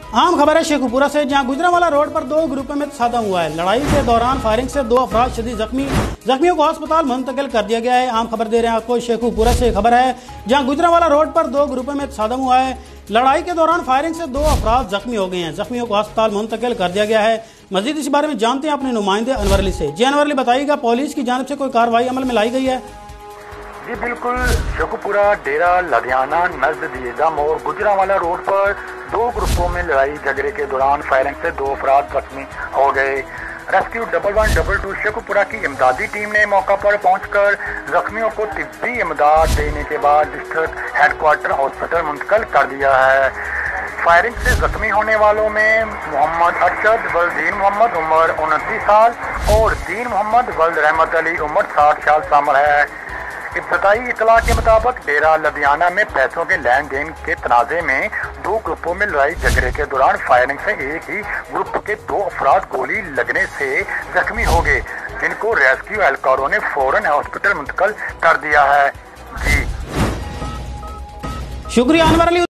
आम खबर है शेखुपुरा से, जहां गुजरांवाला रोड पर दो ग्रुपों में तसादम हुआ है। लड़ाई के दौरान फायरिंग से दो अफराद शदीद जख्मियों को अस्पताल मुंतकिल कर दिया गया है। आम खबर दे रहे हैं आपको, शेखुपुरा से खबर है, जहां गुजरांवाला रोड पर दो ग्रुपों में तसादम हुआ है। लड़ाई के दौरान फायरिंग से दो अफराद जख्मी हो गए हैं। जख्मियों को अस्पताल मुंतकिल कर दिया गया है। मजीद इस बारे में जानते हैं अपने नुमाइंदे अनवर अली से। जी अनवर अली, बताइएगा, पुलिस की जानिब से कोई कार्रवाई अमल में लाई गई है? जी बिल्कुल, शेखुपुरा डेरा लुधियाना नजद दीदा मोड़ गुजरांवाला रोड पर दो ग्रुपों में लड़ाई झगड़े के दौरान फायरिंग से दो अफराद जख्मी हो गए। रेस्क्यू 1112 शेखुपुरा की इमदादी टीम ने मौका पर पहुंचकर जख्मियों को तिब्बी इमदाद देने के बाद डिस्ट्रिक्ट हेडक्वार्टर हॉस्पिटल मुंतकिल कर दिया है। फायरिंग से जख्मी होने वालों में मोहम्मद अरशद वल्द दीन मोहम्मद उम्र 29 साल और दीन मोहम्मद वल्द रहमत अली उम्र 60 साल शामिल है। इब्तदाई इतला के मुताबिक डेरा लुधियाना में पैसों के लेन देन के तनाजे में दो ग्रुपों में लड़ाई झगड़े के दौरान फायरिंग से एक ही ग्रुप के दो अफराद गोली लगने से जख्मी हो गए, जिनको रेस्क्यू एहलकारों ने फौरन हॉस्पिटल मुंतकिल कर दिया है। जी शुक्रिया अनवर अली।